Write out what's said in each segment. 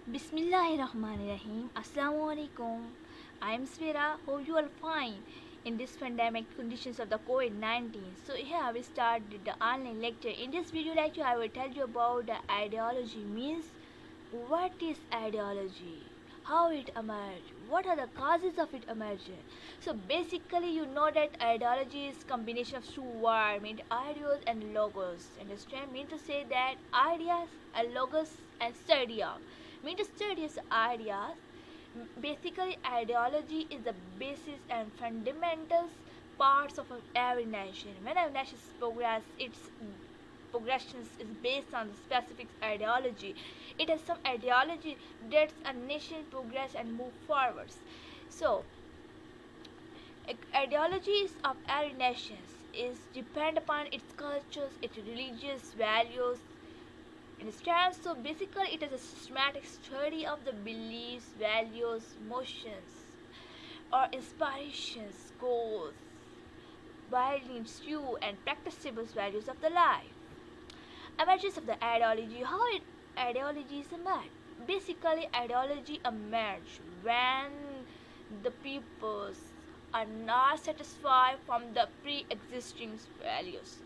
Bismillahirrahmanirrahim. Assalamualaikum. I am Svera. Hope you are fine in this pandemic conditions of the COVID-19. So here we start the online lecture. In this video lecture, I will tell you about the ideology means what is ideology, how it emerged, what are the causes of it emerging. So basically, you know that ideology is combination of two words, mean ideas and logos. Understand? Mean to say that ideas and logos and study of mean to study is ideas. Basically, ideology is the basis and fundamentals parts of every nation. When a nation's progress, its progressions is based on the specific ideology. It has some ideology that a nation progress and move forwards. So, ideologies of every nation is depend upon its cultures, its religious values, understand. So basically it is a systematic study of the beliefs, values, motions, or inspirations, goals, values, true and practicable values of the life. Emergence of the ideology, how it ideologies emerge. Basically ideology emerge when the peoples are not satisfied from the pre-existing values.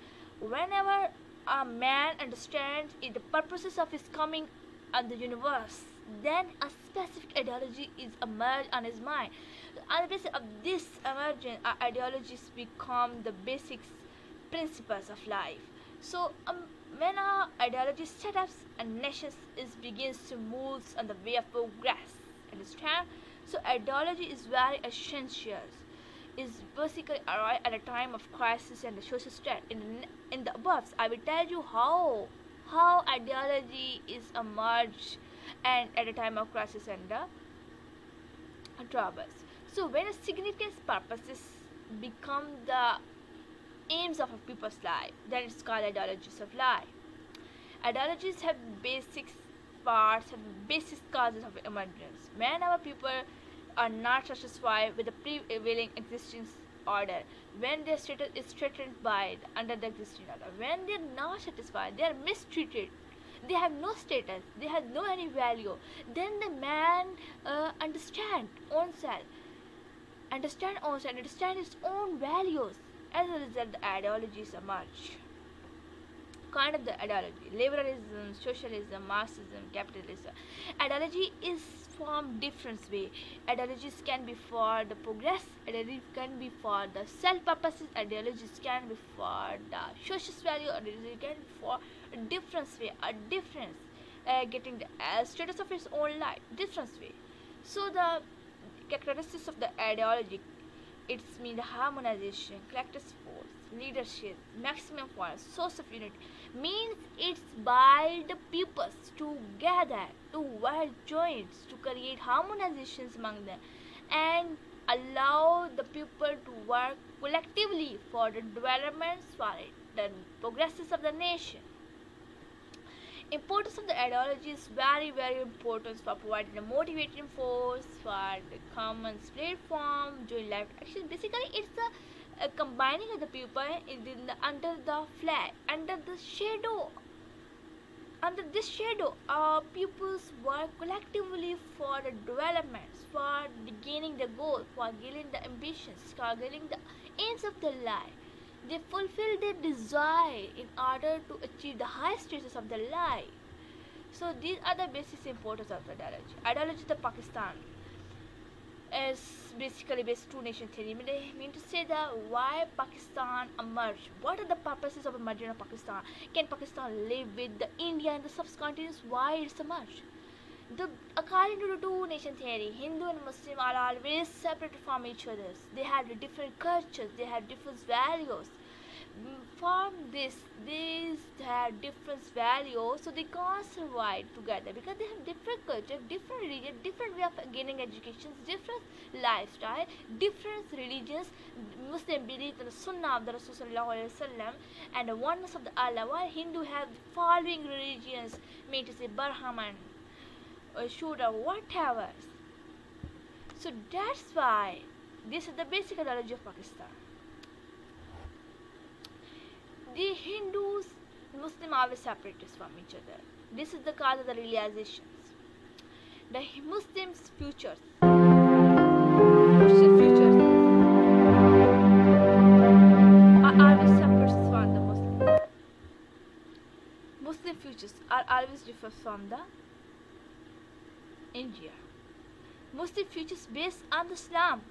Whenever a man understands the purposes of his coming on the universe, then a specific ideology is emerged on his mind. On the basis of this emergent ideologies become the basic principles of life. So when our ideology set up, a nation is begins to move on the way of progress. Understand? So ideology is very essential. Is basically arrive at a time of crisis and the social state. In the above, I will tell you how ideology is emerged and at a time of crisis and the troubles. So when a significant purposes become the aims of a people's life, then it's called ideologies of life. Ideologies have basic parts, have basic causes of emergence. Whenever people are not satisfied with the prevailing existing order, when their status is threatened by under the existing order, when they're not satisfied, they are mistreated, they have no status, they have no any value, then the man understand oneself, understand his own values. As a result, the ideologies emerge. Kind of the ideology: liberalism, socialism, marxism, capitalism. Ideology is from different way. Ideologies can be for the progress, ideology can be for the self purposes, ideologies can be for the social value, ideology can be for a different way, a difference, getting the status of its own life, different way. So the characteristics of the ideology, it's mean the harmonization, collective force, leadership, maximum force, source of unity. Means it's by the peoples together to work joints to create harmonizations among them and allow the people to work collectively for the developments for it, the progresses of the nation. Importance of the ideology is very important for providing a motivating force for the common platform during life action. Basically it's a combining of the people under the flag, under this shadow, pupils work collectively for the developments, for the gaining the goal, for gaining the ambitions, for gaining the aims of their life. They fulfill their desire in order to achieve the high status of their life. So these are the basic importance of the ideology. Ideology of the Pakistan is basically based two nation theory. Mean to say that why Pakistan emerged. What are the purposes of emerging of Pakistan? Can Pakistan live with the India and the subcontinents? Why it's emerged? The according to the two nation theory, Hindu and Muslim are always separated from each other. They have different cultures, they have different values. From this, these have different values, so they can't survive together because they have different culture, different religion, different way of gaining education, different lifestyle, different religions. Muslim believe in the Sunnah of the Rasul and the oneness of the Allah, while Hindu have following religions, mean to say Brahman or Shudra, whatever. So that's why this is the basic ideology of Pakistan. The Hindus and Muslim always separated from each other. This is the cause of the realizations. The Muslims' futures. Muslim futures are always separate from the Muslim. Muslim futures are always different from the India. Muslim futures based on the Islam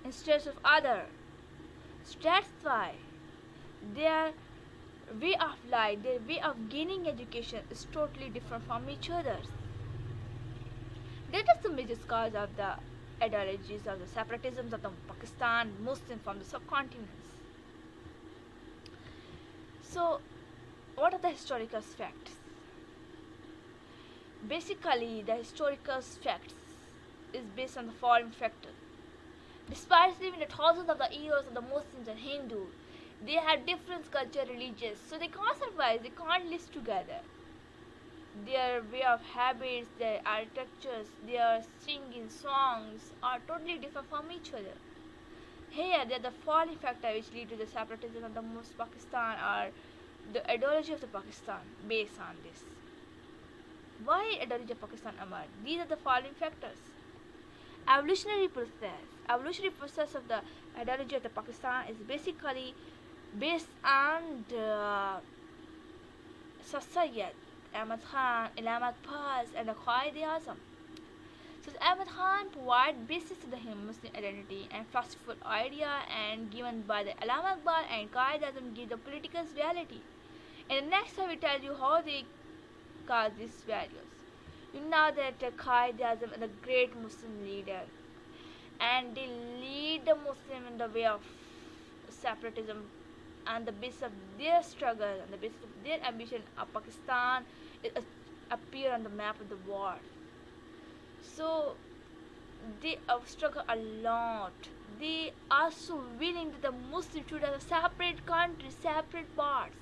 instead of other. So that's why their way of life, their way of gaining education is totally different from each other's. That is the major cause of the ideologies of the separatisms of the Pakistan Muslim from the subcontinents. So, what are the historical facts? Basically, the historical facts is based on the following factors. Despite living the thousands of the years of the Muslims and Hindus, they have different culture, religions, so they can't survive. They can't live together. Their way of habits, their architectures, their singing songs are totally different from each other. Here, they are the following factors which lead to the separatism of the Muslim Pakistan or the ideology of the Pakistan based on this. Why ideology of Pakistan emerged? These are the following factors. Evolutionary process. Evolutionary process of the ideology of the Pakistan is basically based on the Sayyid Ahmad Khan, Imam Akbar, and the Qaid-e-Azam. So Ahmad Khan provided basis to the Muslim identity and philosophical idea, and given by the Imam Akbar and Qaid-e-Azam give the political reality. In the next time we tell you how they cause these values. You know that Qaid-e-Azam is a great Muslim leader, and they lead the Muslim in the way of separatism on the basis of their struggle, on the basis of their ambition of Pakistan appear on the map of the world. So they struggle a lot. They are so willing that the Muslims should have a separate country, separate parts,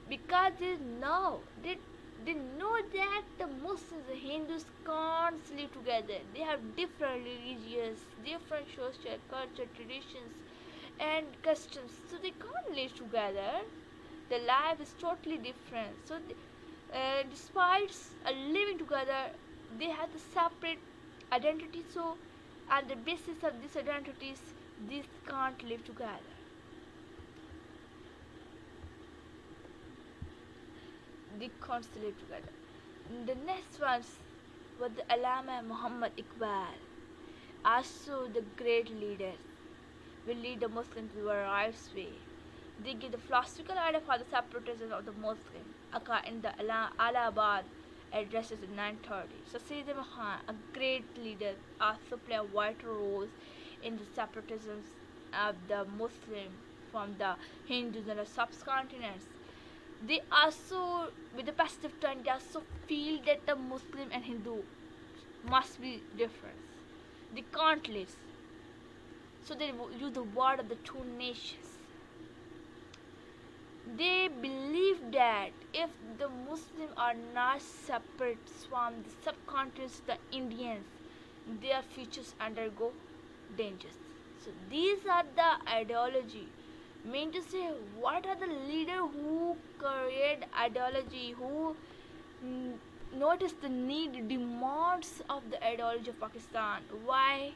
because they know that the Muslims and Hindus can't live together. They have different religions, different social, culture, traditions, and customs, so they can't live together. Their life is totally different. So, despite living together, they have the separate identity. So, on the basis of these identities, these can't live together. They can't live together. The next ones were the Allama Muhammad Iqbal, also the great leader, will lead the Muslims to the right way. They give the philosophical idea for the separatism of the Muslim, in the Allahabad addresses in 930. So Sayyid Khan, a great leader, also play a vital role in the separatisms of the Muslim from the Hindus and the subcontinents. They also, with the passage of time, they also feel that the Muslim and Hindu must be different. They can't live. So they use the word of the two nations. They believe that if the Muslims are not separate from the subcontinents, the Indians, their futures undergo dangers. So these are the ideology. Mean to say, what are the leaders who create ideology, who notice the need, demands of the ideology of Pakistan? Why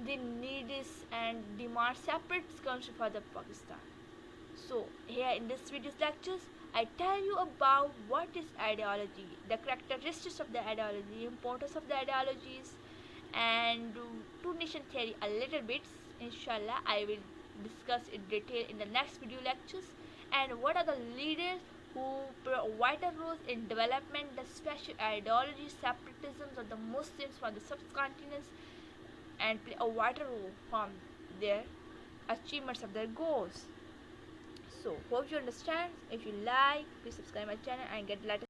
they need this and demand separate country for the Pakistan? So here in this video's lectures, I tell you about what is ideology, the characteristics of the ideology, importance of the ideologies, and two nation theory a little bit. Inshallah, I will discuss in detail in the next video lectures. And what are the leaders who play a vital role in development the special ideology, separatisms of the Muslims from the subcontinents, and play a vital role from their achievements of their goals. So hope you understand. If you like, please subscribe my channel and get the latest